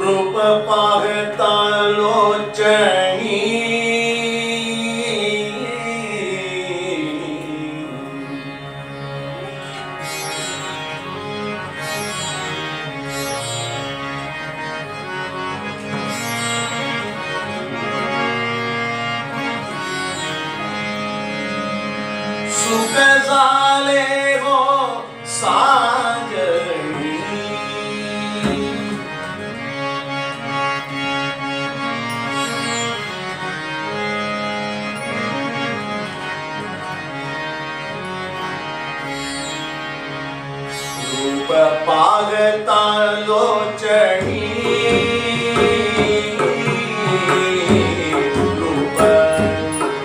रूप पाहता लोचनी सुख जाले हो साज पागतालोचनी रूप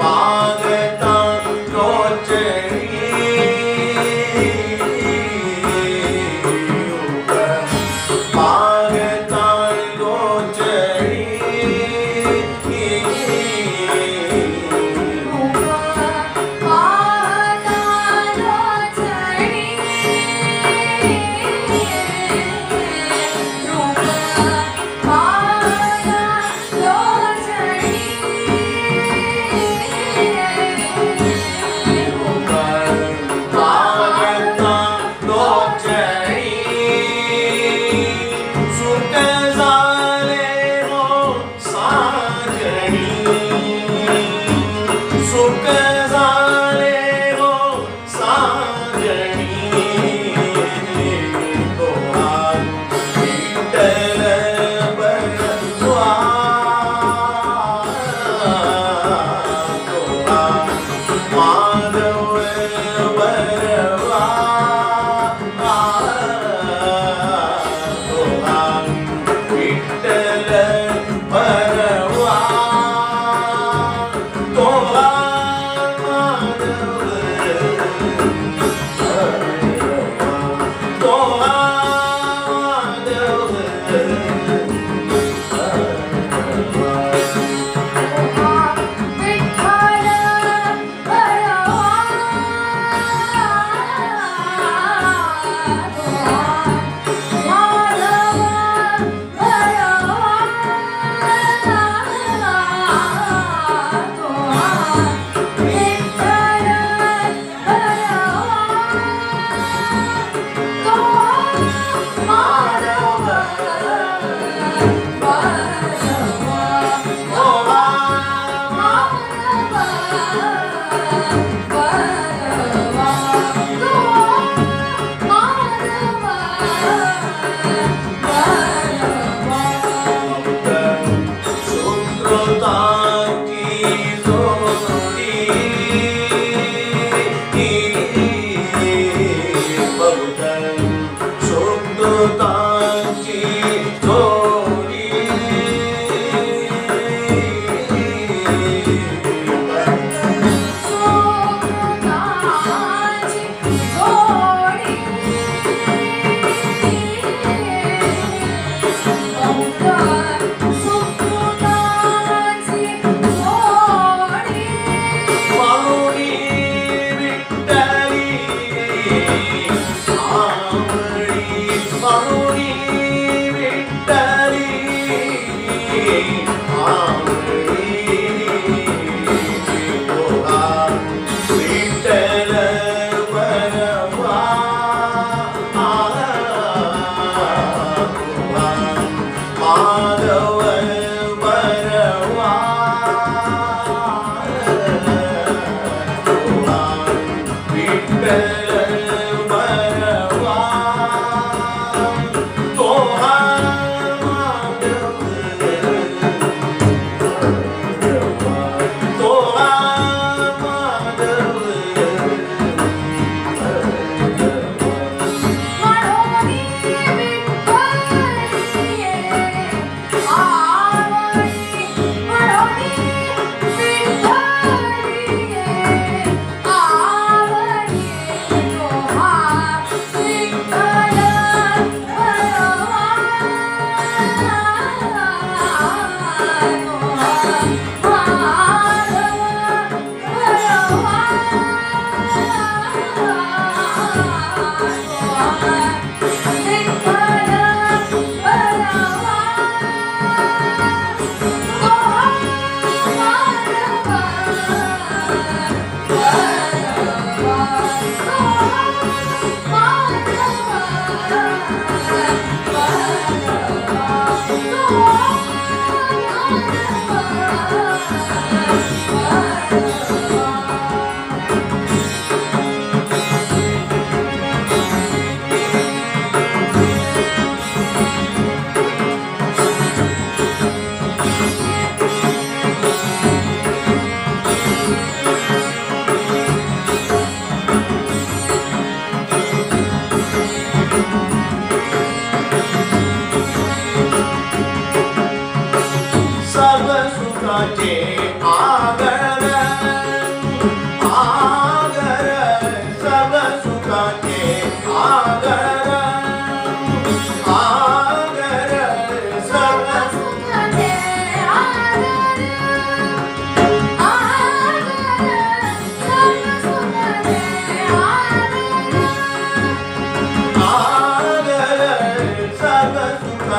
पागतालोचनी रूप पागतालोचनी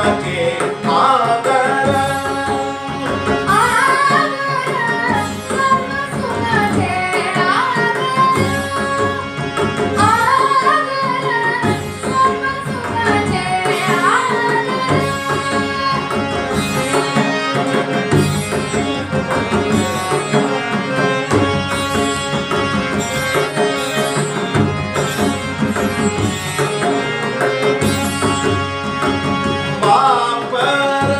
सुनाचे आदर बापर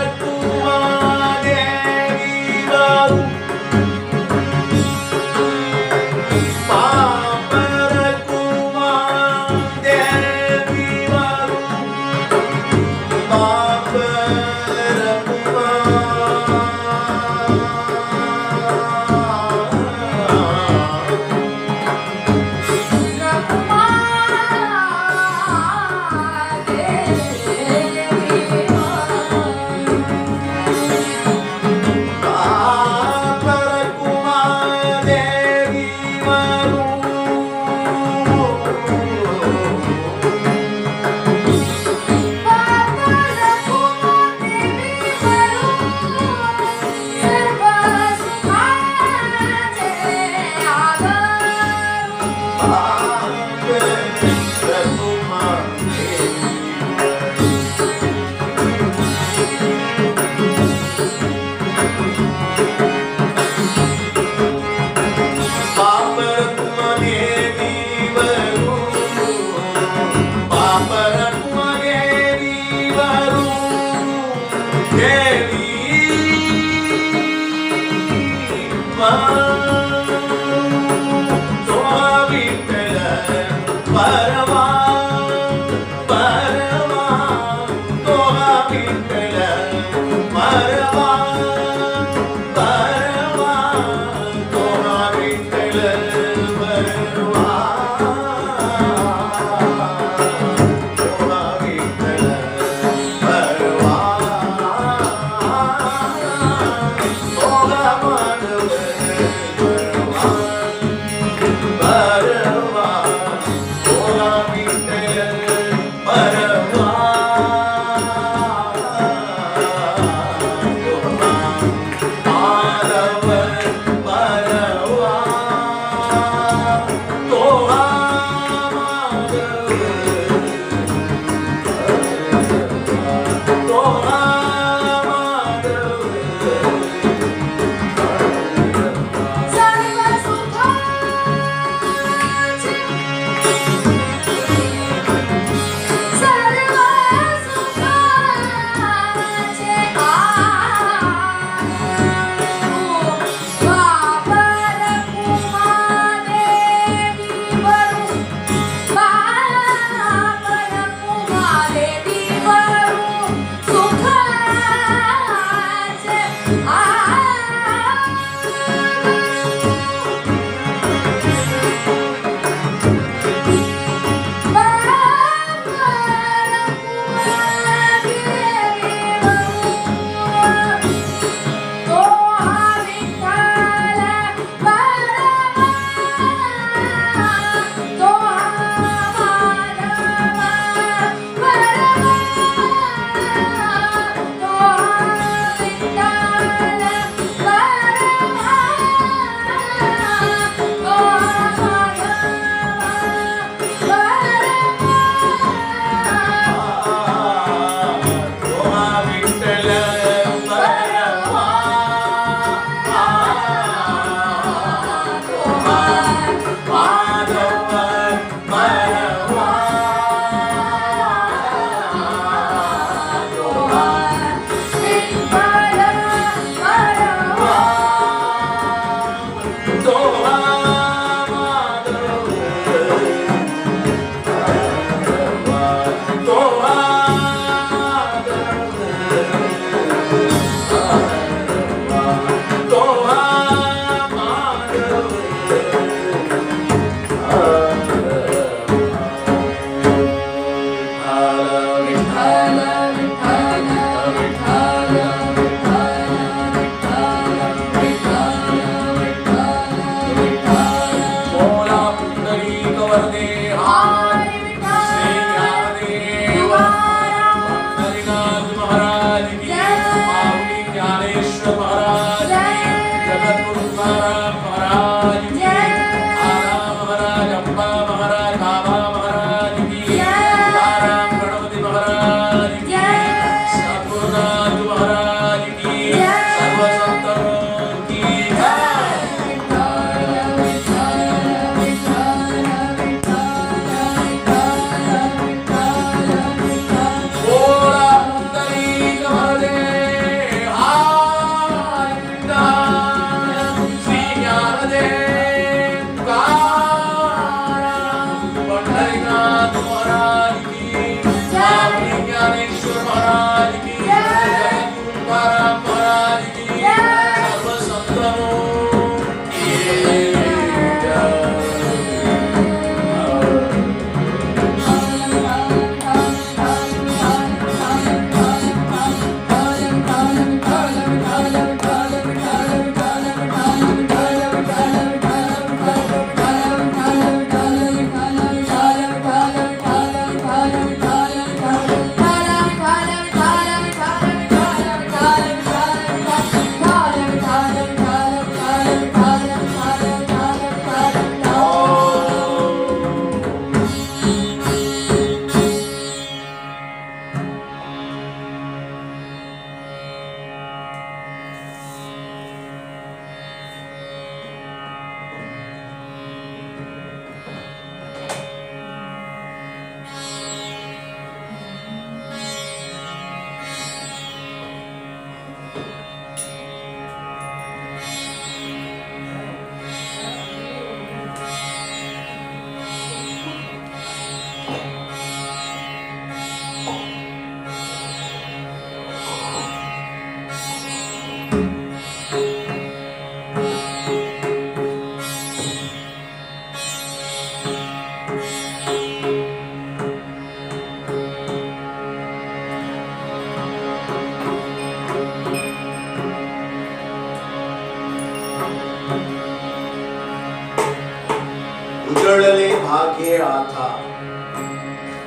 भाग्य आता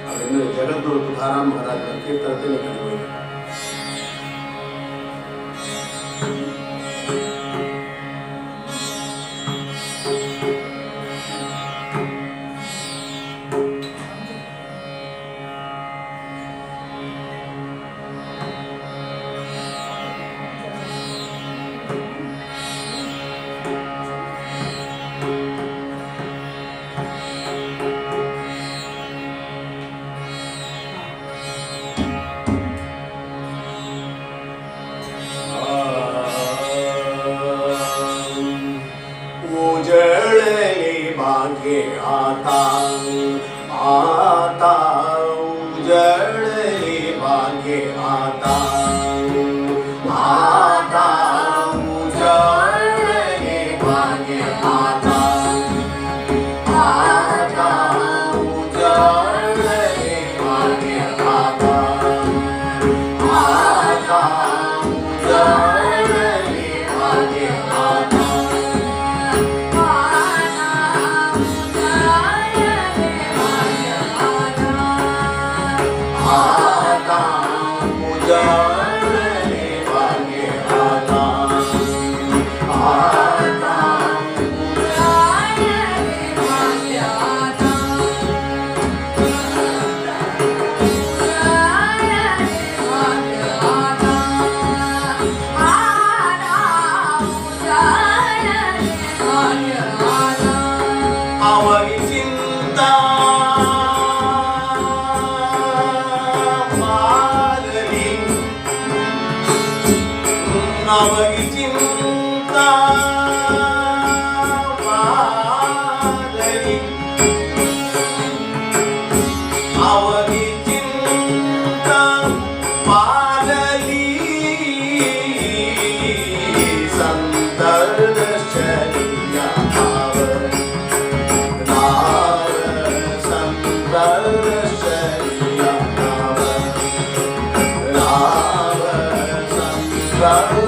ಅದನ್ನು ಜಗದ್ಗುರು ತುಕಾರಾಮ್ ಮಹಾರಾಜರ ಕೀರ್ತನದಲ್ಲಿ ಕಲಿಯುವುದು. आता आता उजड़ले भाग्य आता आता उजड़ले भाग्य आता आता उजड़ले भाग्य आता आता उजड़ले भाग्य आता आवगी चिंता मारली आवगी चिंता मारली संतर शरिया नाव संतर शरिया नाव संतर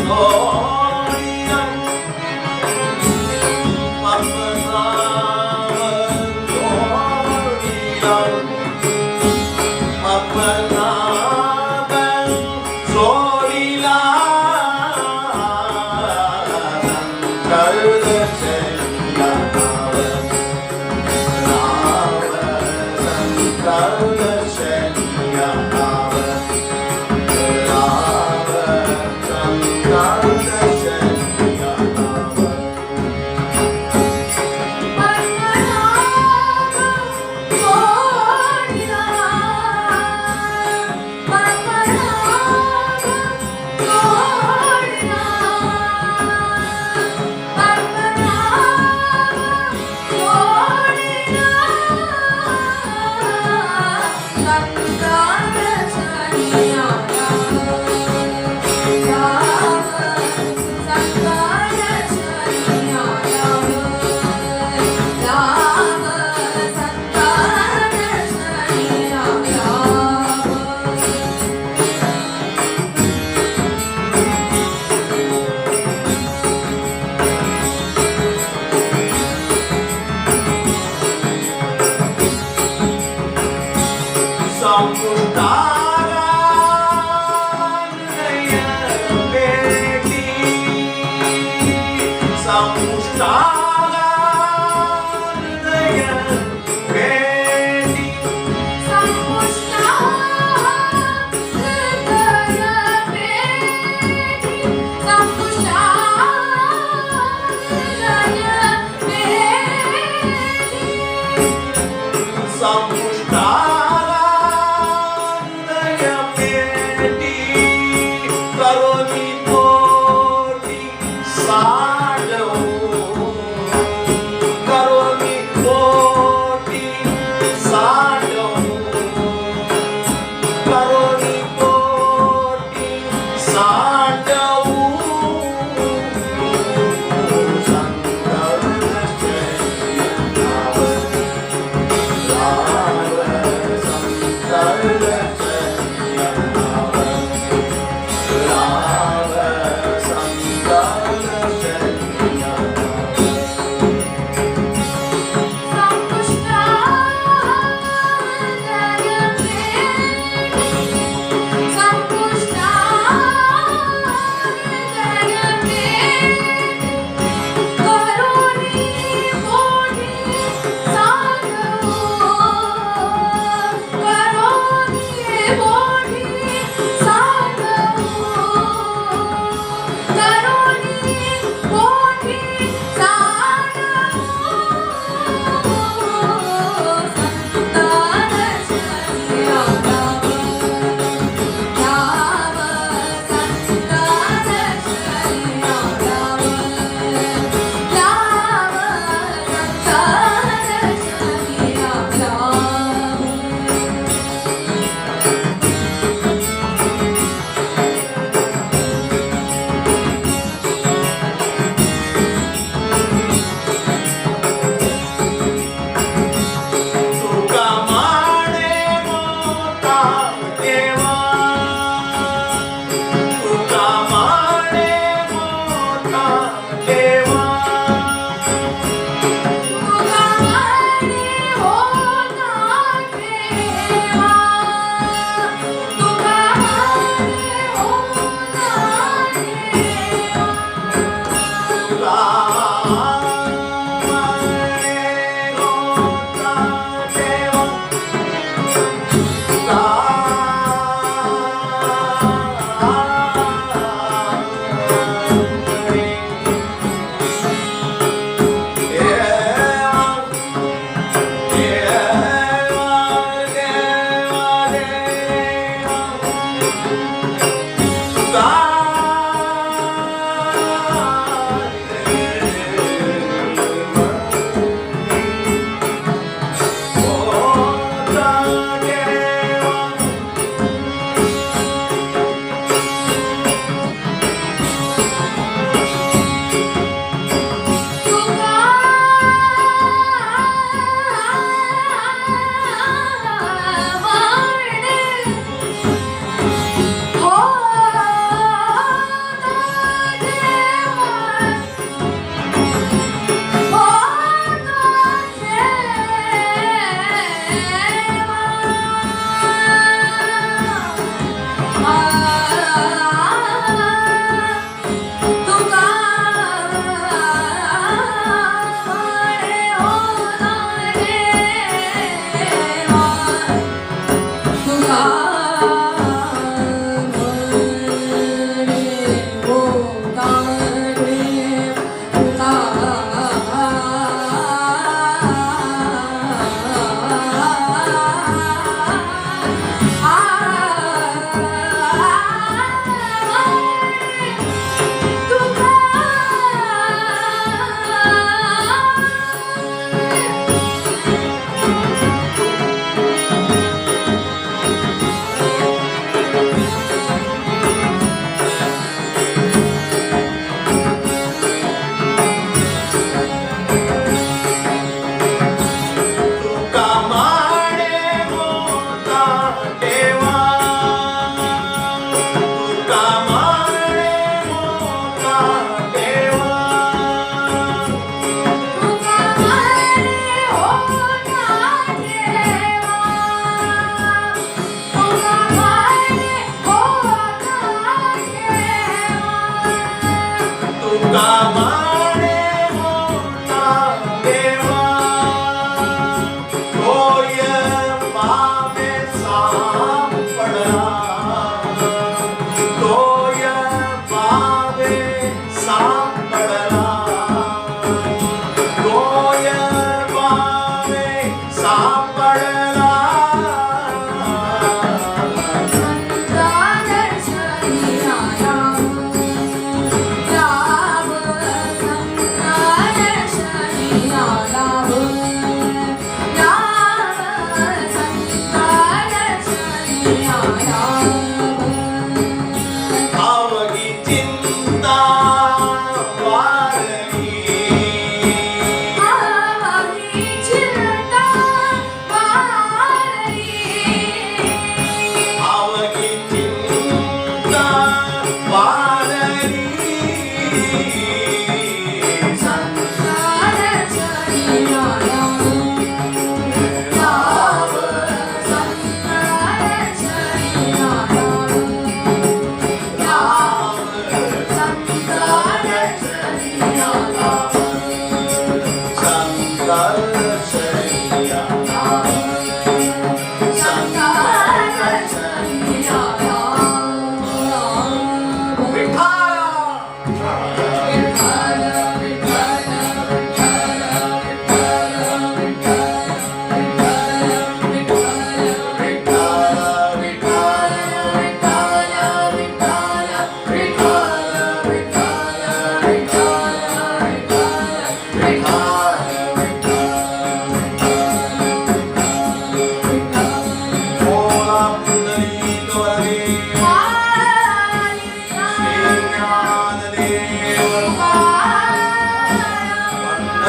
Oh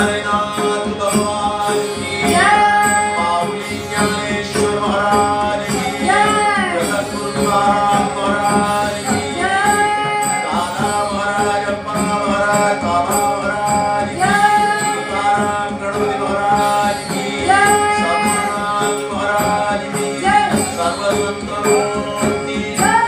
पंढरीनाथ भगवान की जय, माऊली ज्ञानेश्वर महाराज की जय, जगद्गुरु तुकाराम महाराज की जय, दादा महाराज अप्पा महाराज बाबा महाराज की जय, तुकाराम गणपति महाराज की जय, सद्गुरुनाथ महाराज की जय, सर्वसंतों की जय।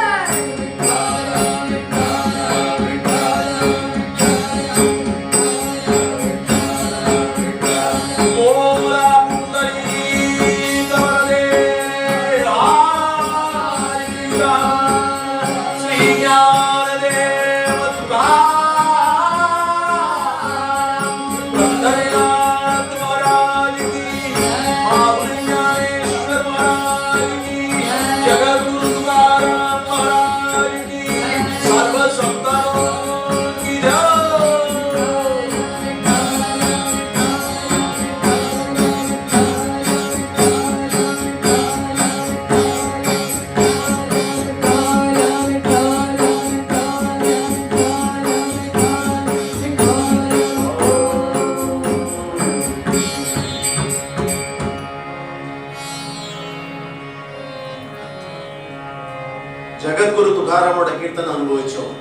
ஜகத்குரு துகாராமோட கீர்த்தனை அனுபவிச்சோம்.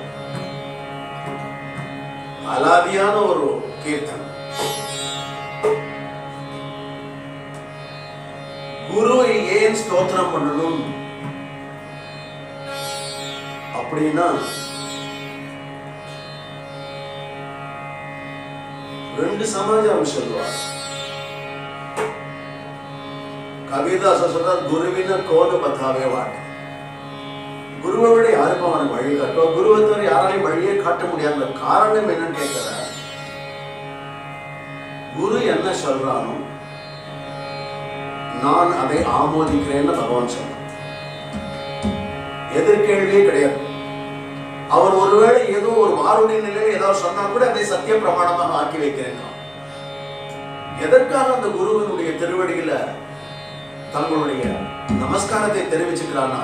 அலாதியான ஒரு கீர்த்தனை. குருவை ஏன் ஸ்தோத்திரம் பண்ணணும் அப்படின்னா, ரெண்டு சமாச்சாரம் சொல்லுவார். கவிதாச சொல்றார், குருவின கோல பத்தாவே வாட்ட. குருவை விட யாருக்கும் அவனுக்கு வழி காட்டுவோம். குருவை தவிர யாராலையும் வழியே காட்ட முடியாத காரணம் என்னன்னு கேட்கிற, குரு என்ன சொல்றானோ நான் அதை ஆமோதிக்கிறேன்னு பகவான் சொல்றான். எதிர்கேள்வியே கிடையாது. அவர் ஒருவேளை ஏதோ ஒரு மாறுடைய நிலையில் ஏதாவது சொன்னா கூட அதை சத்திய பிரமாணமாக ஆக்கி வைக்கிறேன். எதற்காக அந்த குருவினுடைய திருவடியில தங்களுடைய நமஸ்காரத்தை தெரிவிச்சுக்கிறான்னா,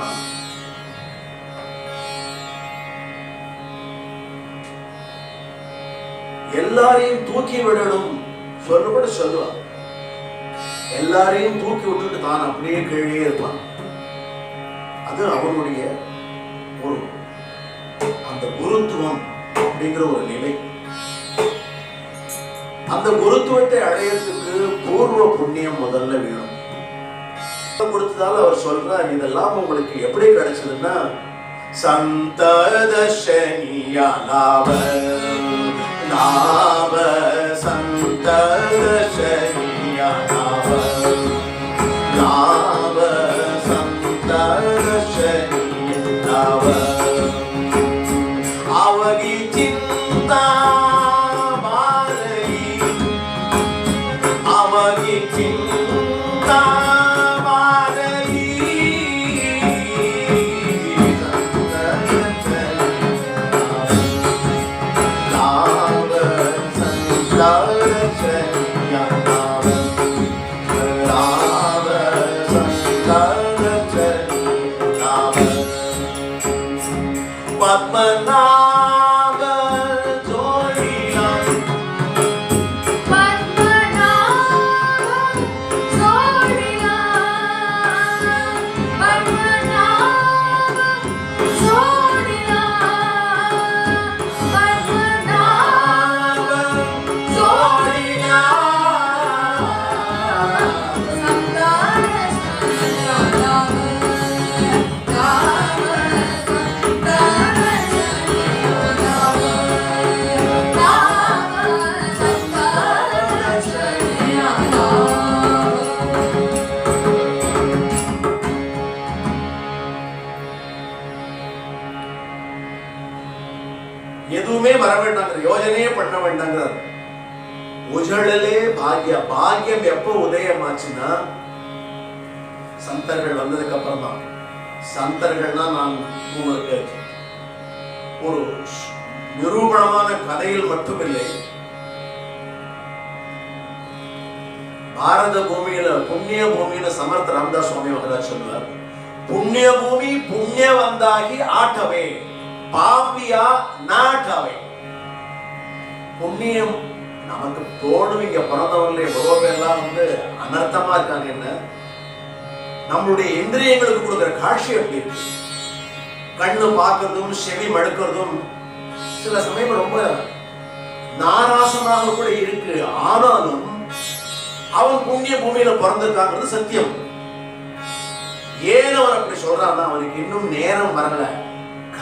எல்லாரையும் தூக்கி விடணும் சொல்லப்பட சொல்லுவான். எல்லாரையும் தூக்கி விட்டுட்டு தான் அப்படியே கீழே இருப்பான். அது அவனுடைய ஒரு அந்த குருத்துவம் அப்படிங்கிற ஒரு நிலை. அந்த குருத்துவத்தை அடையறதுக்கு பூர்வ புண்ணியம் முதல்ல வேணும். கொடுத்ததால அவர் சொல்றார், இதெல்லாம் உங்களுக்கு எப்படி கிடைச்சதுன்னா, சந்ததர்ஷனியா லாப லாப சந்ததர்ஷனியா லாப லாப சந்ததர்ஷனியா லாப அவகி சிந்தா பாரதி அவகி சிந்தா எதுவுமே வர வேண்டாங்கிற, யோஜனையே பண்ண வேண்டாங்கிறார். உஜழலே பாக்யம். பாக்யம் எப்போ உதயமாச்சுன்னா, சந்தர்கள் வந்ததுக்கு அப்புறம் தான். சந்தர்கள்னா நான் உங்களுக்கு ஒரு நிரூபணமான கதையில் மட்டுமில்லை, பாரத பூமியில புண்ணிய பூமியில சமர்த்த ராமதாஸ் சுவாமி மகாராஜ் சொல்லுவார், புண்ணிய பூமி புண்ணியவந்தாகி ஆட்டவே பாபியா நாட்டவே. புண்ணியம் நமக்கு தோணும் இங்க பிறந்தவர்கள் எவ்வளவு பேர்லாம் அனர்த்தமா இருக்காங்க. என்ன நம்மளுடைய இந்திரியங்களுக்கு கொடுக்கிற காட்சி எப்படி இருக்கு? கண்ணு பார்க்கறதும் செவி மடுக்கிறதும் சில சமயம் ரொம்ப நாராசமாக கூட இருக்கு. ஆனாலும் அவன் புண்ணிய பூமியில பிறந்திருக்காங்கிறது சத்தியம். ஏன் அவன் அப்படி சொல்றான்னா, அவனுக்கு இன்னும் நேரம் வரல.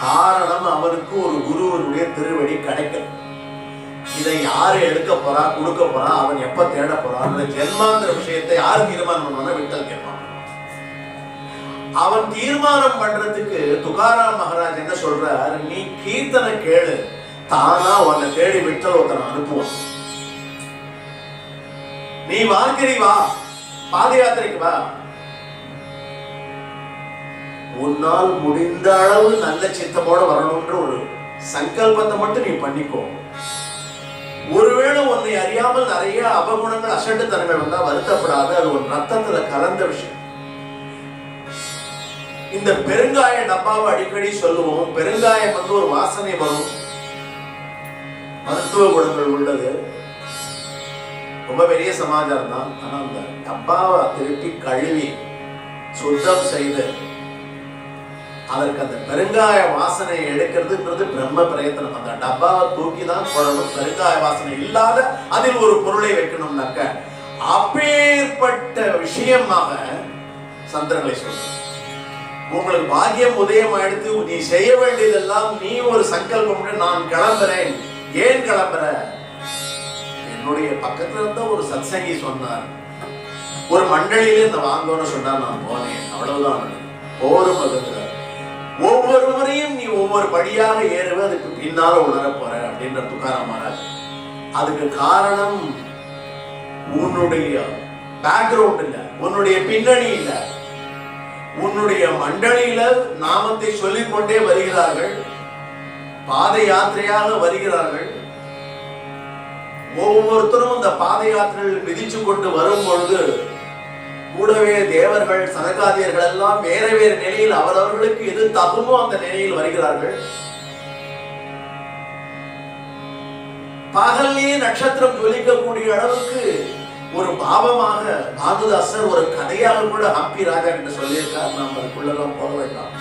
காரணம், அவனுக்கு ஒரு குருவனுடைய திருவடி கிடைக்கல. இதை யாரு எடுக்க போறா, கொடுக்க போறா, அவன் எப்ப தேட போறான், ஜென்மாந்திர விஷயத்தை யார் தீர்மானம் பண்ணுவானா? விட்டல் தீர்மானம். அவன் தீர்மானம் பண்றதுக்கு துகாராம் மகாராஜ் என்ன சொல்றார், நீ கீர்த்தனை கேளு, தானா உன்னை தேடி விட்டல் ஒருத்தனை அனுப்புவான். நீ வாங்கிரி வா, பாத யாத்திரைக்கு வா, உன்னால் முடிந்த அளவு நல்ல சித்தமோட வரணும்ன்ற ஒரு சங்கல்பத்தை மட்டும் நீ பண்ணிக்கோ. ஒருவேளை உன்னை அறியாமல் நிறைய அபகுணங்கள் அசட்டுத்தனங்கள் வந்தா வருத்தப்படாது, அது ஒரு ரத்தத்துல கலந்த விஷயம். இந்த பெருங்காய டப்பாவை அடிக்கடி சொல்லுவோம். பெருங்காயம் ஒரு வாசனை வரும், மருத்துவ குணங்கள் உள்ளது, ரொம்ப பெரிய சமாச்சாரம் தான். ஆனா அந்த டப்பாவை திருப்பி கழுவி சுத்தம் செய்து அதற்கு அந்த பெருங்காய வாசனை எடுக்கிறதுன்றது பிரம்ம பிரயத்தனம். அந்த டப்பாவை தூக்கி தான் போடணும். பெருங்காய வாசனை இல்லாத அதில் ஒரு பொருளை வைக்கணும்னாக்க அப்பேற்பட்ட விஷயமாக சந்திரங்களை சொல்ற. உங்களுக்கு பாக்கியம் உதயம் எடுத்து நீ செய்ய வேண்டியதெல்லாம், நீ ஒரு சங்கல்பம், நான் கிளம்புறேன். ஏன் கிளம்புற? என்னுடைய பக்கத்துல இருந்த ஒரு சத்சங்கி சொன்னார், ஒரு மண்டலியில இந்த வாங்கன்னு சொன்னார், நான் போனேன், அவ்வளவுதான். போரும் பக்கத்துல ஒவ்வொரு முறையும் நீ ஒவ்வொரு படியாக ஏறுவ, அதுக்கு பின்னால உணர போற அப்படின்ற துகாராம் மகாராஜ். அதுக்கு காரணம் உன்னுடைய பேக்ரவுண்ட் இல்ல, உன்னுடைய பின்னணி இல்ல. உன்னுடைய மண்டலியில நாமத்தை சொல்லிக் கொண்டே வருகிறார்கள், பாத யாத்திரையாக வருகிறார்கள். ஒவ்வொருத்தரும் அந்த பாத யாத்திரையில் மிதிச்சு கொண்டு வரும் பொழுது கூடவே தேவர்கள் சனகாதியர்கள் எல்லாம் வேற வேறு நிலையில் அவரவர்களுக்கு எது தகுமோ அந்த நிலையில் வருகிறார்கள். பகல்லே நட்சத்திரம் ஜொலிக்கக்கூடிய அளவுக்கு ஒரு பாவமாக பானுதாசர் ஒரு கதையாக கூட ஹம்பி ராஜா கிட்ட சொல்லியிருக்கார். நாம் அதுக்குள்ளெல்லாம் போக வேண்டாம்.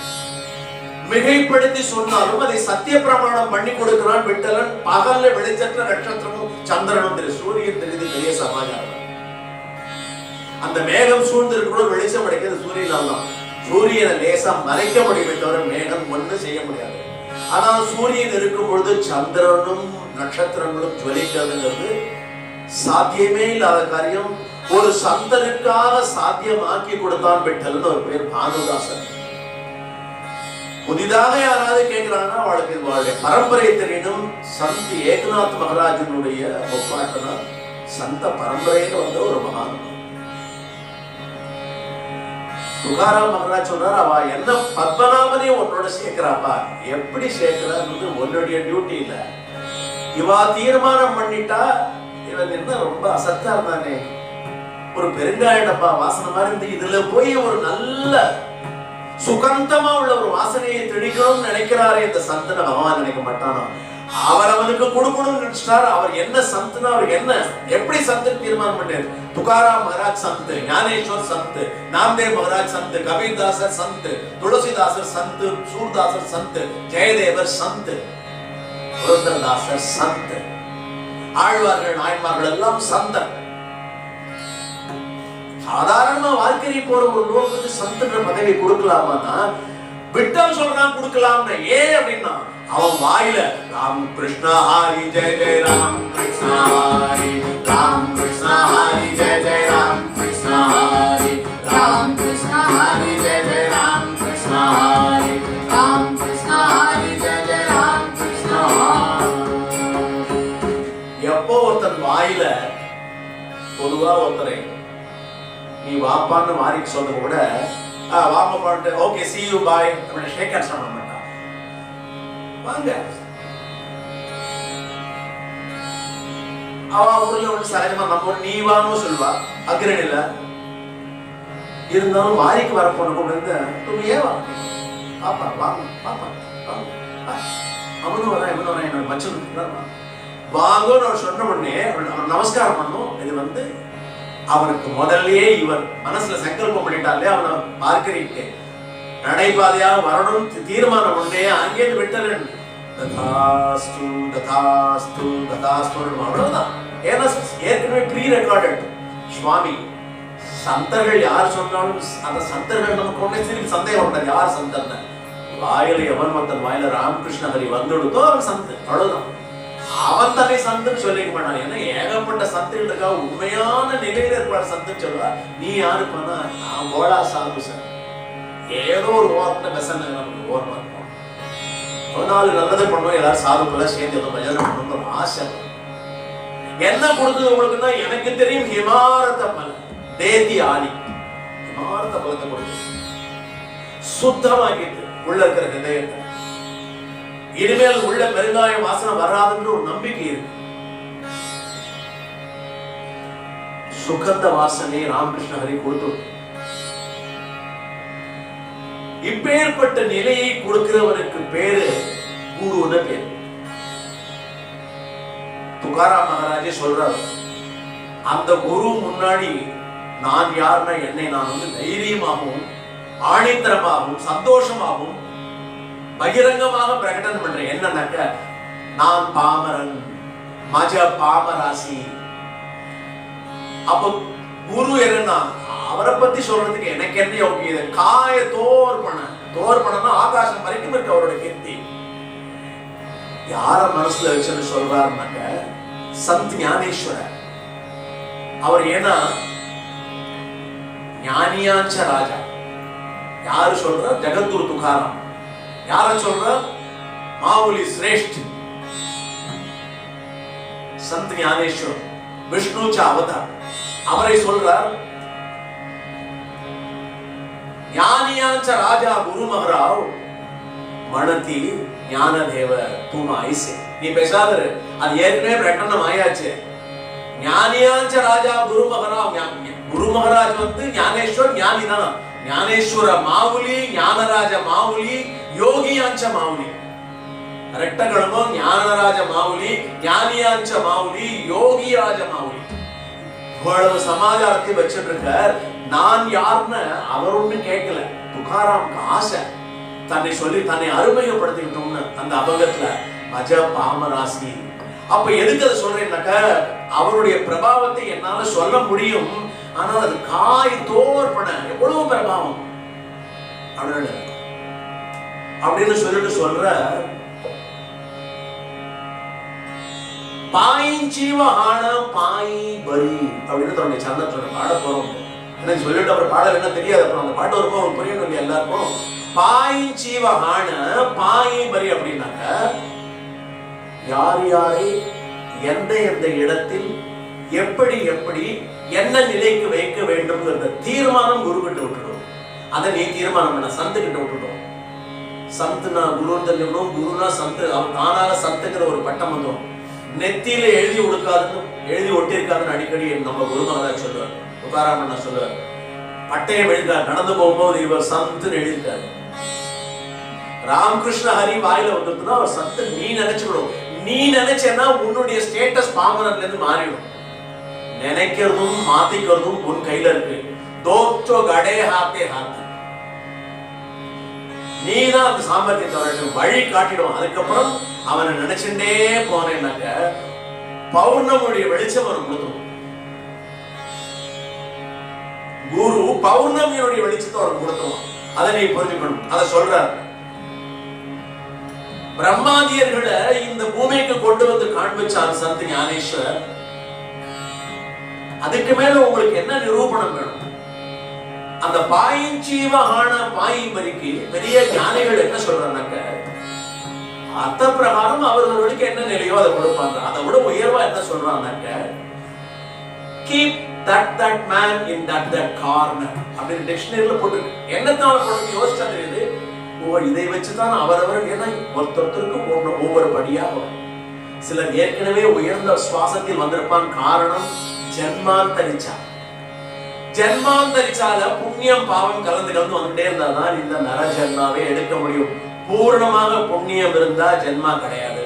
மிகைப்படுத்தி சொன்னாலும் அதை சத்திய பிரமாணம் பண்ணி கொடுக்கிறான் விட்டலன். பகல்ல வெளிச்சற்ற நட்சத்திரமும் சந்திரனும் தெரியும், சூரியன் தெரியுது, பெரிய சமாச்சாரம். அந்த மேகம் சூழ்ந்து இருக்கிற வெளிச்சம் அடைக்கிறது சூரியனால் தான். சூரியனை லேசா மறைக்க முடியுமே தவிர மேகம் ஒண்ணு செய்ய முடியாது. ஆனால் சூரியன் இருக்கும் பொழுது சந்திரனும் நட்சத்திரங்களும் ஜொலிக்கிறதுங்கிறது சாத்தியமே இல்லாத காரியம். ஒரு சந்தனுக்காக சாத்தியமாக்கி கொடுத்தான் விட்டல்னு ஒரு பேர் பானுதாசன். புதிதாக யாராவது கேட்கிறாங்கன்னா அவளுக்கு அவளுடைய பரம்பரை தெரியணும். சந்த் ஏகநாத் மகாராஜனுடைய ஒப்பாட்டனா சந்த பரம்பரையில வந்த ஒரு மகான். துகாராம் மகாராஜ் சொன்னார், அவ என்ன பத்மநாபனே உன்னோட சேர்க்கிறாப்பா. எப்படி சேர்க்கிறான்னு உன்னுடைய டியூட்டி இல்ல. இவா தீர்மானம் பண்ணிட்டா, இவன் என்ன ரொம்ப அசத்தா இருந்தானே, ஒரு பெருங்காய டப்பா வாசனை மாதிரி இருந்து இதுல போய் ஒரு நல்ல சுகந்தமா உள்ள ஒரு வாசனையை தெளிக்கணும்னு நினைக்கிறாரே இந்த சந்தன பகவான் நினைக்க மாட்டானா? அவர் அவனுக்கு கொடுக்கணும்னு நினைச்சிட்டார். அவர் என்ன சந்துனா, அவர் என்ன எப்படி சந்தன் தீர்மானம் பண்ணார்? துகாராம் மகாராஜ் சந்த், ஞானேஸ்வர் சந்த், நாம்தேவ் மகாராஜ் சந்த், கபீர்தாசர் சந்த், துளசிதாசர் சந்த், சூர்தாசர் சந்த், ஜெயதேவர் சந்த், புரந்தரதாசர் சந்த், ஆழ்வார்கள் நாயன்மார்கள் எல்லாம் சந்தன். சாதாரண வாழ்க்கை போற ஒரு லோகத்துக்கு சந்தன்ற பதவி கொடுக்கலாமான்னா, விட்டல் சொல்றான் கொடுக்கலாம். ஏன் அப்படின்னா அவன் வாயில ராம் கிருஷ்ணா ஹரி ஜெய ஜெய ராம் கிருஷ்ணா ஹரி, ராம் கிருஷ்ணா ஹரி ஜெய ஜெய ராம் கிருஷ்ணா ஹரி, ராம் கிருஷ்ணா ஹரி ஜெய ஜெய ராம் கிருஷ்ணா ஹரி, ராம் கிருஷ்ணா ஹரி ஜெய ஜெய ராம் கிருஷ்ணா ஹரி. எப்போ ஒருத்தன் வாயில பொதுவா ஒருத்தரை நீ வாப்பான்னு மாறிக்கு சொல்றது கூட வாங்க பண்ணிட்டு ஓகே see you bye அப்படி ஷேக் ஹேண்ட் பண்ண மாட்டான். வாங்க அவ ஊர்ல ஒன்று சகஜமா நம்ம நீ வான்னு சொல்லுவா, அக்ரன் இல்ல இருந்தாலும் வாரிக்கு வர போன கூட இருந்து ஏன் வாங்க பாப்பா வாங்க பாப்பா வாங்க அவனும் வரேன் இவனும் வரேன் என்னோட மச்சன் வாங்கன்னு அவர் சொன்ன உடனே அவர் நமஸ்காரம் பண்ணும். இது அவனுக்கு முதல்லயே இவர் மனசுல சங்கல்பம் பண்ணிட்டாலே அவனை பார்க்கறீங்க நடைபாதையாக வரணும் தீர்மானம் உடனே அங்கேயிருந்து விட்டலன் ததாஸ்து ததாஸ்து ததாஸ்து அவ்வளவுதான். ஏன்னா ஏற்கனவே ப்ரீ ரெக்கார்டட். சுவாமி சந்தர்கள் யார் சொன்னாலும் அந்த சந்தர்கள் நமக்கு ஒன்னே திரும்பி சந்தேகம் உண்டாது யார் சந்தர்ன வாயில எவன் மத்தன் வாயில ராமகிருஷ்ண ஹரி வந்துடுதோ அவன் சந்து அவ்வளவுதான். அவன் தன்னை சந்துன்னு சொல்லிக்க மாட்டான். ஏன்னா ஏகப்பட்ட சந்துகள் இருக்கா. உண்மையான நிலையில இருக்கிற சந்துன்னு சொல்லுவா. நீ யாரு பண்ணா நான் ஓடா சாது சார் ஏதோ ஒரு ஓரத்துல பெசன் ஓரமா இருக்கும். ஒரு நல்லது பண்ணுவோம் எல்லாரும் சாதுக்குள்ள சேர்ந்து பஜனை பண்ணணும் ஆசை. என்ன கொடுத்தது உங்களுக்குன்னா எனக்கு தெரியும் ஹிமாரத பலன் தேதி ஆடி ஹிமாரத பலத்தை கொடுத்து சுத்தமாக்கிட்டு உள்ள இருக்கிற ஹிருதயத்தை இனிமேல் உள்ள பெருங்காய வாசனை வராதுன்ற ஒரு நம்பிக்கை இருக்கு. சுகந்த வாசனை ராமகிருஷ்ண ஹரி கொடுத்து இப்பேற்பட்ட நிலையை கொடுக்கிறவருக்கு பேரு குருன்னு பேரு. துகாராம் மகாராஜே சொல்றாரு அந்த குரு முன்னாடி நான் யாருன்னா என்னை நான் தைரியமாகவும் ஆணித்தரமாகவும் சந்தோஷமாகவும் பகிரங்கமாக பிரகடனம் பண்றேன். என்னன்னாக்க நான் பாமரன் மஜ பாமராசி. அப்ப குரு என்னன்னா அவரை பத்தி சொல்றதுக்கு எனக்கு என்ன யோகியது காய தோர்பணம்னா ஆகாசம் வரைக்கும் இருக்கு அவரோட கீர்த்தி. யார மனசுல வச்சுன்னு சொல்றாருனாக்க சந்த் ஞானேஸ்வரர். அவர் ஏன்னா ஞானியாச்ச ராஜா. யாரு சொல்ற ஜெகத்குரு துகாராம். யார சொல்ற மாவுலி சிரேஷ்ட சந்த் ஞானேஸ்வர் விஷ்ணுச்ச அவதார். அவரை சொல்றார் ஞானியாச்ச ராஜா குரு மகராவ் மணதி ஞான தேவ தூமா ஐசே. நீ பேசாதரு அது ஏற்கனவே பிரகடனம் ஆயாச்சு. ஞானியாச்ச ராஜா குரு மகராவ். குரு மகாராஜ் ஞானேஸ்வர் ஞானி தான். ஞானேஸ்வர மாவுலி ஞானராஜ மாவுலி யோகியாஞ்ச மாவுலி. கரெக்டா கிளம்பும். ஞானராஜ மாவுலி ஞானியாஞ்ச மாவுலி யோகிராஜ மாவுலி. இவ்வளவு சமாச்சாரத்தை வச்சுட்டு இருக்கார். நான் யாருன்னு அவர் ஒண்ணு கேட்கல. துகாராமுக்கு ஆசை தன்னை சொல்லி தன்னை அருமையப்படுத்திக்கிட்டோம்னு அந்த அபகத்துல மஜ பாமராசி. அப்ப எதுக்கு அதை சொல்றேன்னாக்க அவருடைய பிரபாவத்தை என்னால சொல்ல முடியும். ஆனால் அது காய் தோற்பன எவ்வளவு பிரபாவம் அப்படின்னு சொல்லிட்டு சொல்ற பாயிஞ்சீவஹான பாய் பரி அப்படின்னு தன்னுடைய சந்தத்துல பாட போறோம். என்ன சொல்லிட்டு அப்புறம் பாடல் என்ன தெரியாது. அப்புறம் அந்த பாட்டு வரும்போது உங்களுக்கு புரியணும் இல்லையா எல்லாருக்கும். பாயிஞ்சீவஹான பாய் பரி அப்படின்னாக்க யார் யாரை எந்த எந்த இடத்தில் எப்படி எப்படி என்ன நிலைக்கு வைக்க வேண்டும் தீர்மானம் குரு கிட்ட விட்டுடும். அதை நீ தீர்மானம் பண்ண சந்து கிட்ட விட்டுடும். சந்துனா குருன்னு தெரிஞ்சுக்கணும். குருனா சந்து அவர் தானாக சத்துங்கிற ஒரு பட்டம் வந்துடும். நெத்தியில எழுதி ஒடுக்காதுன்னு எழுதி ஒட்டியிருக்காதுன்னு அடிக்கடி நம்ம குரு மகாராஜ் சொல்லுவார். துகாராமண்ணா சொல்லுவார். பட்டயம் எழுதினார். நடந்து போகும்போது இவர் சந்துன்னு எழுதியிருக்காரு. ராமகிருஷ்ண ஹரி வாயில வந்துருக்குன்னா அவர் சத்து நீ நினைச்சுக்கணும். நீ நினைச்சேன்னா உன்னுடைய ஸ்டேட்டஸ் பாமரன்ல இருந்து மாறிடும். நினைக்கிறதும் மாத்திக்கிறதும் உன் கையில இருக்கு. தோற்றோ கடே ஹாத்தே ஹாத்த நீதான் அந்த சாமர்த்தியத்தை வழி காட்டிடும். அதுக்கப்புறம் அவனை நினைச்சுட்டே போனேன்னாக்க பௌர்ணமியுடைய வெளிச்சம் அவன் கொடுத்துடும். குரு பௌர்ணமியுடைய வெளிச்சத்தை அவன் கொடுத்துருவான். அதை நீ புரிஞ்சுக்கணும். அதை சொல்ற பிரம்மாதியர்களை இந்த பூமிக்கு கொண்டு வந்து காண்பிச்சார் சந்த் ஞானேஸ்வர். அதுக்கு மேல உங்களுக்கு என்ன நிரூபணம் வேணும்? அந்த பாயிஞ்சீவஹான பாயிம்பரிக்கு பெரிய ஞானிகள் என்ன சொல்றாங்க? அர்த்த பிரகாரம் அவர்களுக்கு என்ன நிலையோ அதை கொடுப்பாங்க. அதை விட உயர்வா என்ன சொல்றாங்க? Keep that man in that corner அப்படின்னு டிக்ஷனரியில போட்டுருக்கு. என்னத்தான் போட்டு யோசிச்சா தெரியுது. இதை வச்சுதான் அவரவர் ஏன்னா ஒருத்தருக்கு ஒவ்வொரு படியா வரும். சிலர் ஏற்கனவே உயர்ந்த சுவாசத்தில் வந்திருப்பான். காரணம் ஜென்மாந்தரிச்சால புண்ணியம் பாவம் கலந்து கலந்து வந்துட்டே இருந்தாதான் இந்த நர ஜென்மாவே எடுக்க முடியும். பூர்ணமாக புண்ணியம் இருந்தா ஜென்மா கிடையாது.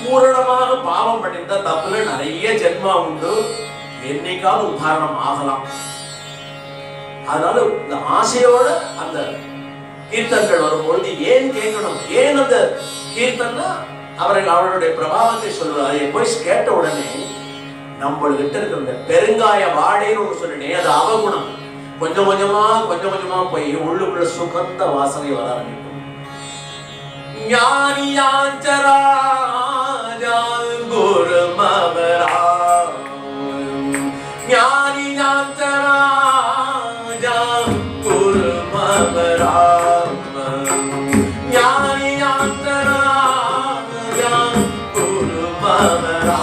பூரணமாக பாவம் பண்ணிருந்தா தப்புல நிறைய ஜென்மா உண்டு, என்னைக்காவது உதாரணம் ஆகலாம். அதனால இந்த ஆசையோட அந்த கீர்த்தன்கள் வரும்பொழுது ஏன் கேட்கணும், ஏன் அந்த கீர்த்தன்னா அவருடைய பிரபாவத்தை சொல்றாரு. போய் கேட்ட உடனே நம்மள்கிட்ட இருக்கிற பெருங்காய வாடைன்னு ஒன்று சொன்னேன், அது அவகுணம் கொஞ்சம் கொஞ்சமா போய் உள்ளுக்குள்ள சுகந்த வாசனை வர ஆரம்பிக்கும். ஞானியாஞ்சராஜா குருமவரா, ஞானியாஞ்சராஜா குருமவரா, ஞானியாஞ்சராஜா குருமவரா.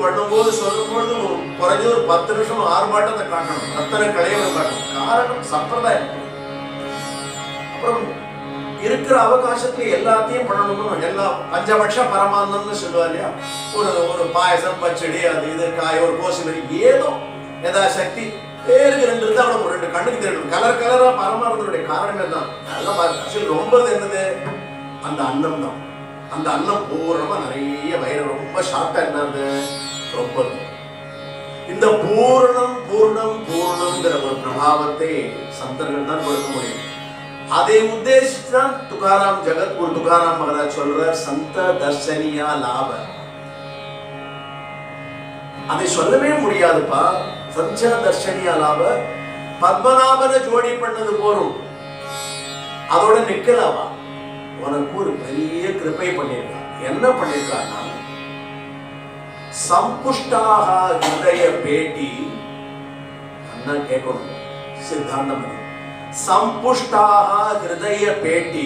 பண்ணும்போது சொல்லும்போது குறைஞ்ச ஒரு 10 நிமிஷம் ஆர்ப்பாட்டத்தை காட்டணும், அத்தனை கலையை காட்டணும். காரணம் சம்பிரதாயம். அப்புறம் இருக்கிற அவகாசத்துல எல்லாத்தையும் பண்ணணும். எல்லாம் பஞ்சபட்ச பரமானந்தம்னு சொல்லுவா இல்லையா? ஒரு பாயசம், பச்சடி, அது இது, காய், ஒரு கோசிலரி, ஏதோ எதா சக்தி பேருக்கு 2 இருந்தா கூட 2 கண்ணுக்கு தெரியும். கலர் கலரா பரமானந்தனுடைய காரணமே தான். அதெல்லாம் பாருங்க, ரொம்ப என்னது அந்த அன்னம் தான். அந்த அன்னம் பூர்ணமா நிறைய வயிறு ரொம்ப ஷார்ட்டா என்னது ரொம்ப இந்த பூர்ணம் பூர்ணம் பூர்ணம்ங்கிற ஒரு பிரபாவத்தை சந்தர்கள் தான் கொடுக்க முடியும். அதை உத்தேசிச்சுதான் துகாராம் ஜெகத்குரு துகாராம் மகாராஜ் சொல்ற சந்த தர்சனியா லாப. அதை சொல்லவே முடியாதுப்பா. சந்த தர்சனியா லாப பத்மநாபனை ஜோடி பண்ணது போரும், அதோட நிக்கலாவா. உனக்கு ஒரு பெரிய கிருபை பண்ணிருக்கான். என்ன பண்ணிருக்கான்னா, சம்புஷ்டாக ஹிருதய பேட்டி. அண்ணா கேட்கணும் சித்தாந்தம். சம்புஷ்டாக ஹிருதய பேட்டி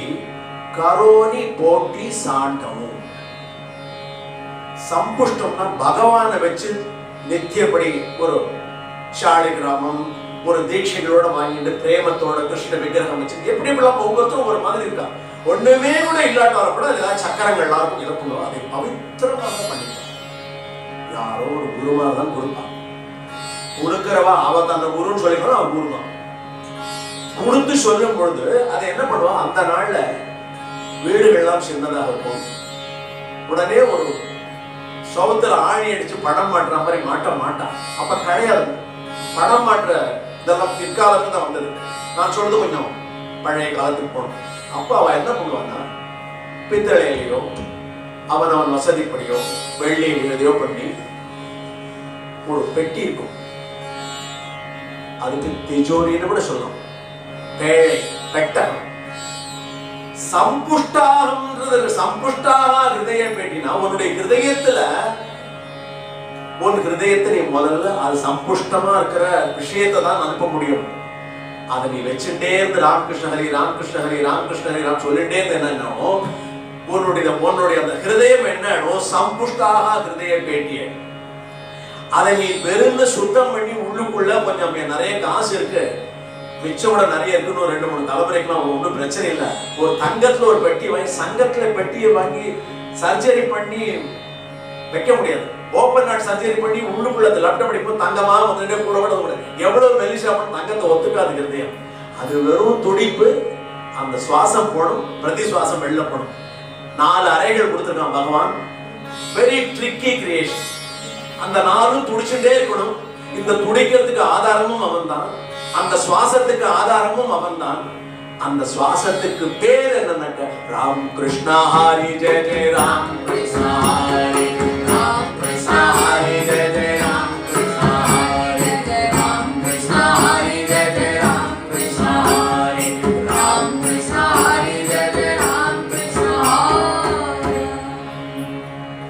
கரோனி போட்டி சாண்டம். சம்புஷ்டம்னா பகவானை வச்சு நித்தியப்படி ஒரு சாலை கிராமம் ஒரு தீட்சைகளோட வாங்கிட்டு பிரேமத்தோட கிருஷ்ண விக்கிரகம் வச்சு எப்படி இப்படிலாம் ஒவ்வொருத்தரும் ஒரு மாதிரி இருக்கா. ஒண்ணுமே கூட இல்லாட்டாலும் கூட ஏதாவது சக்கரங்கள்லாம் இருக்கும், இறப்புங்க. அதை பவித்திரமாக பண்ணிட்டான். யாரோ ஒரு குருவாக தான் கொடுப்பான். கொடுக்கிறவா அவ தன்னை குருன்னு சொல்லிக்கணும். அவன் குரு தான் கொடுத்து சொல்லும் பொழுது அதை என்ன பண்ணுவான், அந்த நாள்ல வீடுகள்லாம் சின்னதாக இருக்கும். உடனே ஒரு சவுத்துல ஆணி அடிச்சு படம் மாட்டுற மாதிரி மாட்ட மாட்டான். அப்ப கிடையாது படம் மாற்ற. இதெல்லாம் பிற்காலத்துல தான் வந்தது. நான் சொல்றது கொஞ்சம் பழைய காலத்துக்கு போனோம். அப்ப அவ என்ன பண்ணுவான்னா, பித்தளையிலையோ அவன் வசதிப்படியோ வெள்ளியிலையோ எதையோ பண்ணி ஒரு பெட்டி இருக்கும். அதுக்கு திஜோரின்னு கூட சொல்லணும். பேழை பெட்டகம். சம்புஷ்டாகம்ன்றது சம்புஷ்டாக ஹிருதய பேட்டினா உன்னுடைய ஹிருதயத்துல உன் ஹிருதயத்தை நீ முதல்ல அது சம்புஷ்டமா இருக்கிற விஷயத்தை தான் அனுப்ப முடியும். அதை நீ வச்சுட்டே இருந்து ராமகிருஷ்ண ஹரி ராமகிருஷ்ண ஹரி ராமகிருஷ்ண ஹரி ராம் சொல்லிட்டே இருந்து என்னன்னா உன்னுடைய அந்த ஹிருதயம் என்னோ சம்புஷ்டாக ஹிருதய பேட்டிய. அதை நீ வெறுந்து சுத்தம் பண்ணி உள்ளுக்குள்ள கொஞ்சம் நிறைய காசு இருக்கு, மிச்சோட நிறைய இருக்குன்னு ஒரு 2-3 தலைமுறைக்கெல்லாம் ஒன்றும் பிரச்சனை இல்லை. ஒரு தங்கத்துல ஒரு பெட்டி வாங்கி சங்கத்துல பெட்டியை வாங்கி சர்ஜரி பண்ணி வைக்க முடியாது. ஓப்பன் ஹார்ட் சர்ஜரி பண்ணி உள்ளுக்குள்ள லப்ட படிக்கும் தங்கமா வந்துட்டே கூட கூட எவ்வளவு மெலிசா பண்ண தங்கத்தை ஒத்துக்காது ஹிருதயம். அது வெறும் துடிப்பு. அந்த சுவாசம் போடும், பிரதி சுவாசம் வெளில போடும். 4 அறைகள் கொடுத்துருக்கான் பகவான். Very tricky creation. அந்த 4ம் துடிச்சுட்டே இருக்கணும். இந்த துடிக்கிறதுக்கு ஆதாரமும் அவன் தான், அந்த சுவாசத்துக்கு ஆதாரமும் அவன் தான். அந்த சுவாசத்துக்கு பேர் என்னன்னாக்க ராம் கிருஷ்ணா ஹரி ஜெய ஜெய ராம் கிருஷ்ணா ஹரி ராம் கிருஷ்ணா ஹரி ஜெய ஜெய ராம் கிருஷ்ணா ஹரி ஜெய ராம் கிருஷ்ணா ஹரி ஜெய ஜெய ராம் கிருஷ்ணா ஹரி ராம் கிருஷ்ணா ஹரி ஜெய ஜெய ராம் கிருஷ்ணா.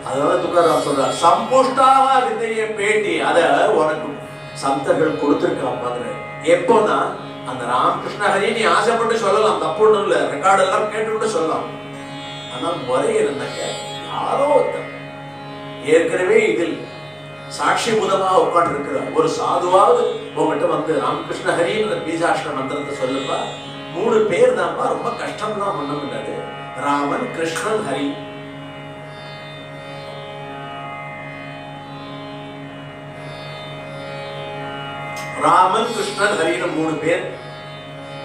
அதாவது துக்காராம் சொல்றார் சம்புஷ்டாக ஹிருதய பேட்டி. அத உனக்கு சந்தர்கள் கொடுத்திருக்காங்க. எப்போனா அந்த ராமகிருஷ்ண ஹரி நீ ஆசைப்பட்டு சொல்லலாம், தப்பு ஒண்ணும் இல்ல, ரெக்கார்ட் எல்லாம் கேட்டுக்கிட்டு சொல்லலாம். ஆனா முறை என்னக்க யாரோ ஏற்கனவே இதில் சாட்சி முதலா உட்காந்து இருக்கிற ஒரு சாதுவாவது உங்ககிட்ட வந்து ராமகிருஷ்ண ஹரின்ற பீஜாஷ்ட மந்திரத்தை சொல்லுப்பா. 3 பேர் தான்ப்பா, ரொம்ப கஷ்டம் தான் பண்ண முடியாது. ராமன், கிருஷ்ணன், ஹரி. ராமன், கிருஷ்ணன், ஹரின்னு 3 பேர்.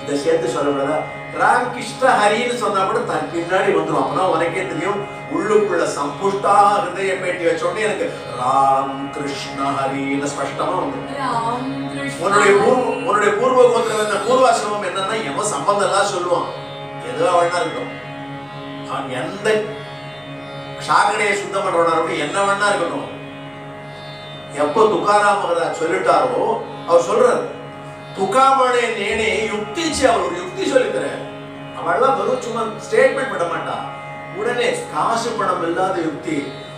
இதை சேர்த்து சொல்லக்கூடாதா? ராம் கிருஷ்ண ஹரின்னு சொன்னா கூட தன் பின்னாடி வந்துடும். அப்பதான் உனக்கே தெரியும் உள்ளுக்குள்ள சம்புஷ்டாக ஹிருதய பேட்டி வச்சோடனே எனக்கு ராம் கிருஷ்ண ஹரின்னு ஸ்பஷ்டமா வந்துடும். உன்னுடைய பூர்வ கோத்திரம் பூர்வாசிரமம் என்னன்னா எவன் சம்பந்தம் எல்லாம் சொல்லுவான். எதுவா வேணா இருக்கட்டும், அவன் எந்த சாக்கடையை சுத்தம் பண்றவனா இருக்கட்டும், என்ன வேணா இருக்கட்டும். எப்போ துக்காராம் மகாராஜ் சொல்லிட்டாரோ அவர் சொல்றாரு, துக்காமனே நேனே யுக்திச்சு. அவர் ஒரு யுக்தி சொல்லித்தர. அவள்லாம் வெறும் சும்மா ஸ்டேட்மெண்ட் பண்ண மாட்டா. काशु पणम इल्लाद युक्ति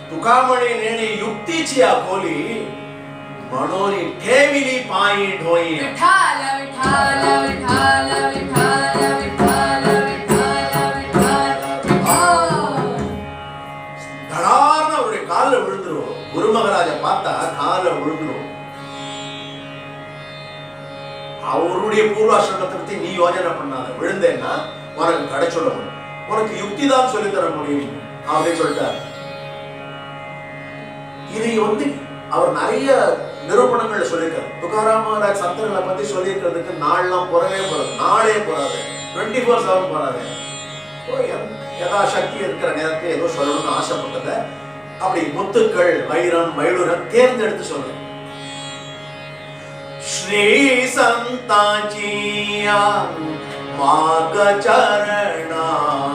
तुकामणी नेणी युक्तीची आकोली मनोनी ठेविली पायी ढोई विठाल विठाल विठाल विठाल विठाल विठाल विठाल धड़ार्न அவருடைய கால்ல விழுந்துரும். குருமகராஜ பார்த்தா கால்ல விழுந்துரும். அவருடைய பூர்வாசிரமத்தை பத்தி நீ யோசனை பண்ணாத, விழுந்தேன்னா உனக்கு கிடைச்சுட முடியும், உனக்கு யுக்தி தான் சொல்லி தர முடியும் அப்படின்னு சொல்லிட்டார். இதை அவர் நிறைய நிரூபணங்கள் சொல்லியிருக்காரு. துகாராம் மகாராஜ் சந்தர்களை பத்தி சொல்லியிருக்கிறதுக்கு நாள்லாம் போறவே போறாது, நாளே போறாது, 24/7 போறாது. யதா சக்தி இருக்கிற நேரத்தில் ஏதோ சொல்லணும்னு ஆசைப்பட்டத அப்படி முத்துக்கள் வைரம் மயூரம் தேர்ந்தெடுத்து சொல்றேன். श्री संतांची मार्ग चरणावरी,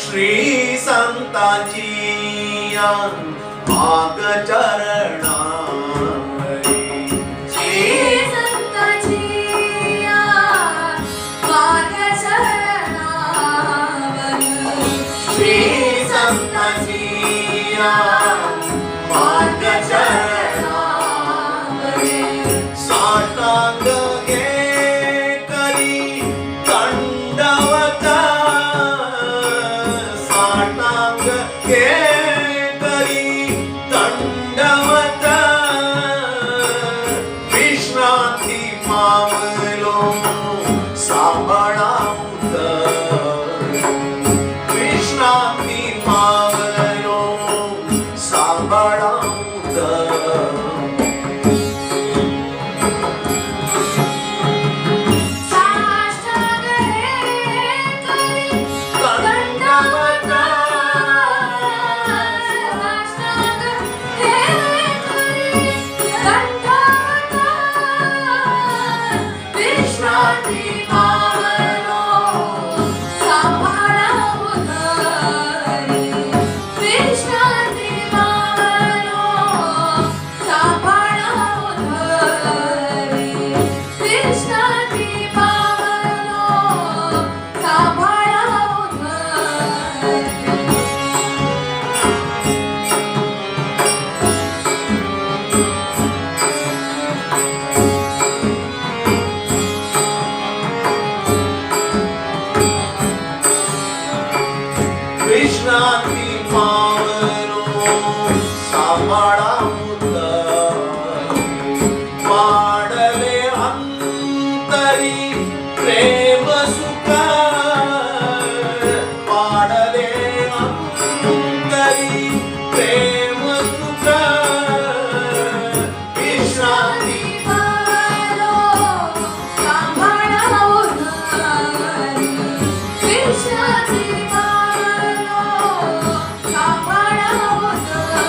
श्री संतांची मार्ग चरणावरी, श्री संतांची मार्ग चरणावरी, श्री संतांची मार्ग चरणावरी. साष्टांग घे करी दंडवत, साष्टांग घे करी दंडवत, विश्रांती पावलो सांभाळा उदर, विश्रांती पावलो सांभाळा उदर. विश्रांती पावलो सांभाळा उदर, वाढले अंतरी प्रेम सुख, वाढले अंतरी प्रेम सुख, विश्रांती पावलो सांभाळा उदर, विश्रांती पावलो सांभाळा उदर.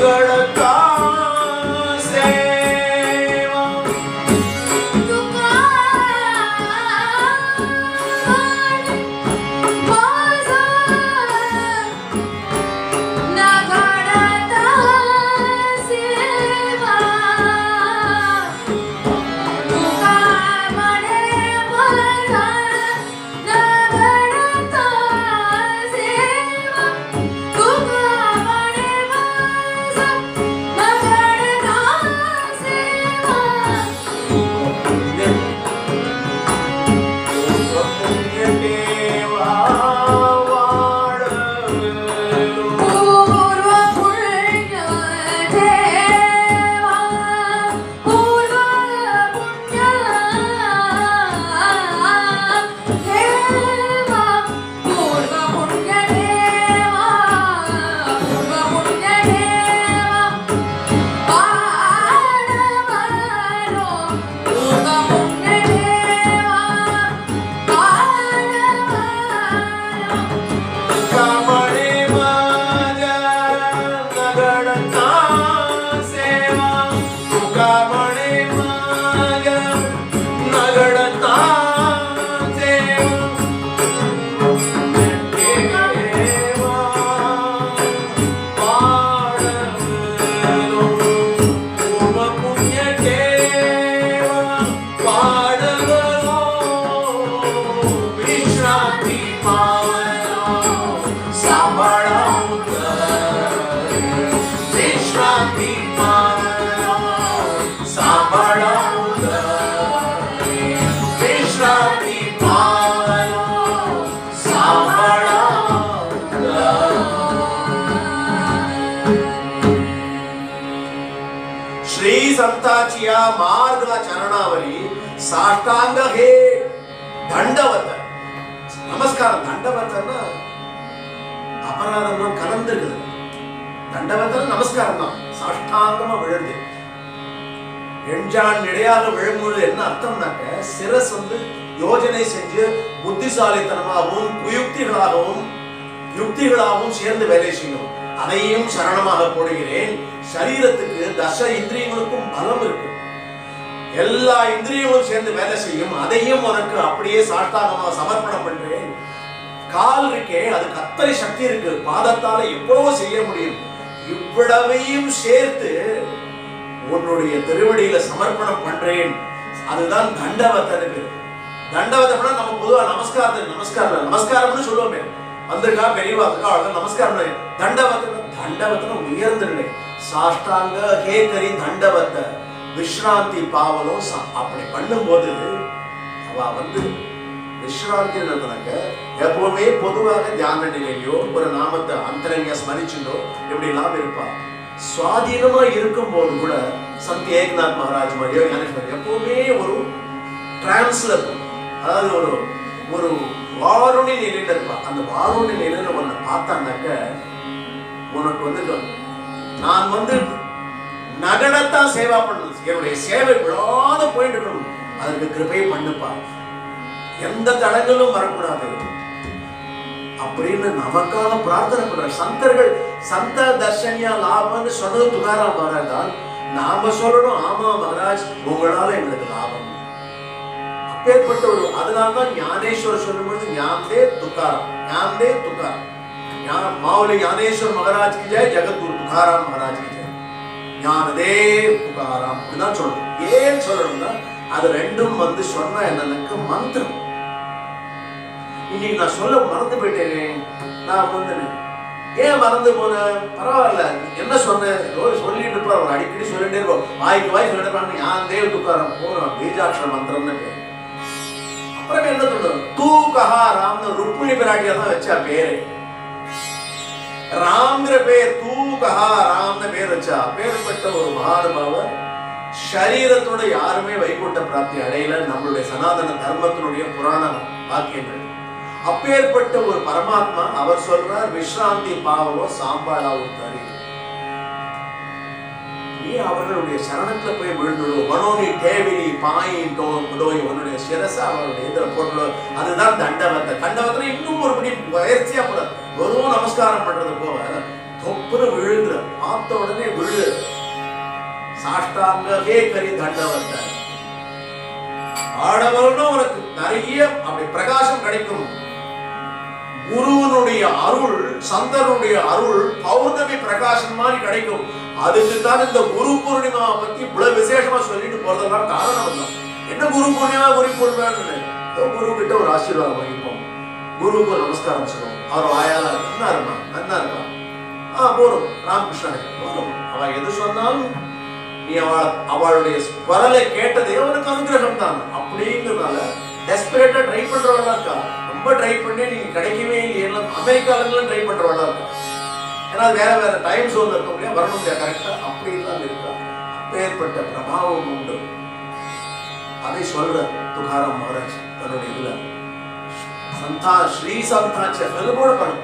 नगड़ता सेवा श्री संताची या मार्ग चरणावरी साष्टांग हे दंडवत नमस्कार दंडवतना अपराधம் கலந்திருக்குது தண்டவத்தன நமஸ்காரம் தான் சாஷ்டாங்கமா விழுது எஞ்சான் இடையாக விழும்பொழுது என்ன அர்த்தம்னாக்க சிரஸ் வந்து யோஜனை செஞ்சு புத்திசாலித்தனமாகவும் யுக்திகளாகவும் சேர்ந்து வேலை செய்யும் அதையும் சரணமாக போடுகிறேன் சரீரத்துக்கு தச இந்திரியங்களுக்கும் பலம் இருக்கு எல்லா இந்திரியங்களும் சேர்ந்து வேலை செய்யும் அதையும் உனக்கு அப்படியே சாஷ்டாங்கமாக சமர்ப்பணம் பண்றேன் கால் இருக்கே அதுக்கு அத்தனை சக்தி இருக்கு பாதத்தால எவ்வளவு செய்ய முடியும் இவ்வளவையும் சேர்த்து உன்னுடைய திருவடியில சமர்ப்பணம் பண்றேன் அதுதான் தண்டவத்தனுக்கு தண்டவத்தம்னா நம்ம பொதுவா நமஸ்காரம்னு சொல்லுவோமே வந்திருக்கா பெரியவாக்கா அவளுக்கு நமஸ்காரம் தண்டவத்தன உயர்ந்துருங்க சாஷ்டாங்க கேக்கரி தண்டவத்த விஸ்ராந்தி பாவலும் அப்படி பண்ணும்போது அவ வந்து விஸ்ராந்தி எப்பவுமே பொதுவாக தியான நிலையிலோ ஒரு நாமத்தை அந்தரங்க ஸ்மரிச்சுட்டோ இப்படி எல்லாம் இருப்பா சுவாதீனமா இருக்கும் போது கூட சந்த் ஏக்நாத் மகாராஜ் மாதிரியோ ஞானேஸ்வரர் எப்பவுமே ஒரு டிரான்ஸ்ல அதாவது ஒரு வாருணி நிலையில இருப்பா அந்த வாருணி நிலையில உன்னை பார்த்தான்னாக்க உனக்கு வந்து நான் வந்து நகடத்தான் சேவா பண்ணணும் என்னுடைய சேவை விழாத போயிட்டு இருக்கணும் அதுக்கு கிருபை பண்ணுப்பா எந்த தடங்களும் வரக்கூடாது அப்படின்னு நமக்காக பிரார்த்தனை பண்ற சந்தர்கள் சந்த தர்ஷனியா லாபம்னு சொன்னது துகாராம் மகாராஜ் தான் நாம சொல்லணும் ஆமா மகாராஜ் உங்களால எங்களுக்கு லாபம் அப்பேற்பட்ட ஒரு அதனால்தான் ஞானேஸ்வர் சொல்லும்போது ஞானதே துகாராம் மாவுலி ஞானேஸ்வர் மகாராஜ் கி ஜெய் ஜெகத்குரு துகாராம் மகாராஜ் கி ஜெய் ஞானதே துகாராம் அப்படிதான் சொல்லணும் ஏன் சொல்லணும்னா அது ரெண்டும் வந்து சொன்னா என்னன்னு மந்திரம் இன்னைக்கு நான் சொல்ல மறந்து போயிட்டேனே நான் வந்து ஏன் மறந்து போன பரவாயில்ல என்ன சொன்னேன் சொல்லிட்டு இருப்பார் அவர் அடிக்கடி சொல்லிட்டே இருப்போம் வாய்க்கு வாய் சொல்லிட்டு இருப்பாங்க யான் தேவ துக்காரம் போறோம் பீஜாட்சர மந்திரம்னு பேர் அப்புறம் என்ன சொல்றோம் தூ கஹா ராம்னு ருக்மிணி பிராட்டியா தான் வச்சா பேரு ராம்ங்கிற பேர் தூ கஹா ராம்னு பேர் வச்சா பேர்பட்ட ஒரு மகானுபாவர் சரீரத்தோட யாருமே வைகுண்ட பிராப்தி அடையல நம்மளுடைய சனாதன தர்மத்தினுடைய புராண வாக்கியங்கள் அப்பேற்பட்ட ஒரு பரமாத்மா அவர் சொல்றார் விஸ்ராந்தி பாவமோ சாம்பாளாவும் தரி நீ அவர்களுடைய சரணத்துல போய் விழுந்துடும் மனோனி தேவினி பாயின் டோய் உன்னுடைய சிரச அவருடைய இதுல போட்டு அதுதான் தண்டவத்தை தண்டவத்துல இன்னும் ஒருபடி பயிற்சியா போட வெறும் நமஸ்காரம் பண்றது போக தொப்புன்னு விழுந்துற பார்த்த உடனே விழு சாஷ்டாங்கவே கரி தண்டவந்த ஆடவர்னா உனக்கு நிறைய அப்படி பிரகாசம் கிடைக்கும். குருவனுடைய அருள், சந்தனுடைய அருள் பௌர்ணமி பிரகாசம் மாதிரி கிடைக்கும். அதுக்கு தான் இந்த குரு பூர்ணிமாவை பத்தி இவ்வளவு விசேஷமா சொல்லிட்டு போறதெல்லாம் காரணம் தான். என்ன குரு பூர்ணிமா குரு பூர்ணிமான்னு குரு கிட்ட ஒரு ஆசீர்வாதம் வாங்கிப்போம், குருவுக்கு ஒரு நமஸ்காரம் சொல்லுவோம். அவர் வாயால என்ன இருமா நன்னா இருக்கலாம், போறோம் ராமகிருஷ்ணன் போறோம். அவன் எது சொன்னாலும் நீ அவளுடைய குரலை கேட்டதே அவனுக்கு அனுகிரகம் தான். அப்படிங்கிறதுனால டெஸ்பரேட்டா ட்ரை பண்றவளா இருக்கா. ரொம்ப ட்ரை பண்ணி நீங்க கிடைக்கவே இல்லையா, அமெரிக்கால ட்ரை பண்றவளா இருக்கா. ஏன்னா வேற வேற டைம் ஜோன்ல இருக்க முடியாது, வரணும் முடியாது கரெக்டா. அப்படி இல்லாம இருக்கா. அப்பேற்பட்ட பிரபாவம் உண்டு. அதை சொல்ற துகாராம் மகாராஜ் தன்னுடைய இதுல சந்தா ஸ்ரீ சந்தாச்ச கூட பண்ணும்.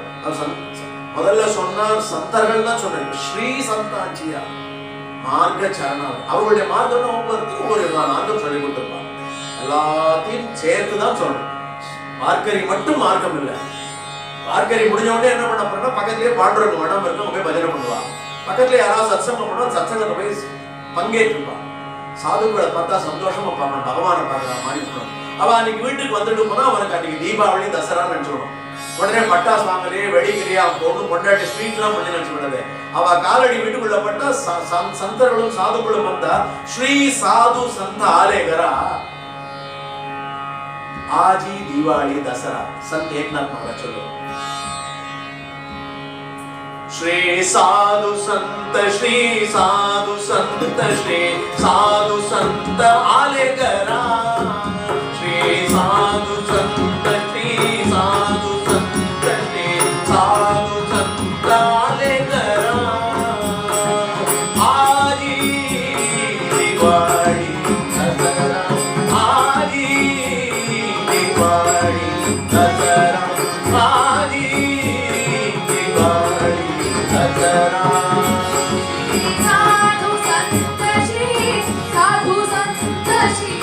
முதல்ல சொன்னார் சந்தர்கள் தான் சொன்னார். ஸ்ரீ சந்தாச்சியா மார்க்க சரணாவை அவருடைய மார்க்கம் ஒவ்வொருத்தரும் ஒரு மார்க்கம் சொல்லி கொடுத்திருப்பாங்க. எல்லாத்தையும் சேர்த்து தான் சொல்லணும். மார்க்கரி மட்டும் மார்க்கம் இல்லை. மார்க்கரி முடிஞ்ச உடனே என்ன பண்ண போறோம்னா பக்கத்திலேயே பாண்டுறவங்க மடம் இருக்கு, அவங்க போய் பஜனை பண்ணுவா. பக்கத்துல யாராவது சத்சங்கம் பண்ணுவா, சத்சங்கத்தை போய் பங்கேற்றுப்பா. சாதுக்களை பார்த்தா சந்தோஷமா பார்க்கணும், பகவானை பார்க்கற மாதிரி இருக்கணும். அவ அன்னைக்கு வீட்டுக்கு வந்துட்டு போனா அவனுக்கு அன்னைக்கு தீபாவளி தசரான்னு நினைச்சுக்கணும். உடனே பட்டாசு வாங்கலையே வெடிக்கிறியா பொண்ணு பொண்டாட்டி ஸ்வீட்லாம் பண்ணி நினைச்சு விடாது. அவ காலடி வீட்டுக்குள்ள பட்டா சந்தர்களும் சாதுக்களும் வந்தா ஸ்ரீ சாது சந்த ஆலேகரா ஆஜி தீபாவளி தசரா संत एकनाथ महाराज चलो। श्री साधु संत श्री साधु संत श्री साधु संत आलेगरा श्री साधु संत श्री साधु संत श्री साधु संत आलेगरा आजी दिवाली दसरा आजी दिवाली दसरा आजी दिवाली दसरा साधु संत श्री साधु संत श्री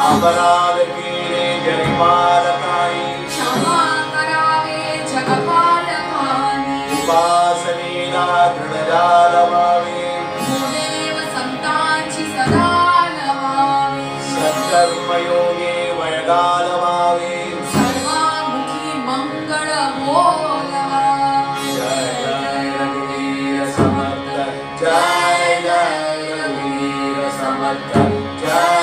अपराध केले जनिपालकाई क्षमा करावे जगपालकानी उपासनेला दृढ लावावे देव संतांची सदा लवावे सत्कर्मयोगे वयगा लावावे सर्वांमुखी मंगळ बोलवा जय जय रघुवीर समर्थ जय जय रघुवीर समर्थ जय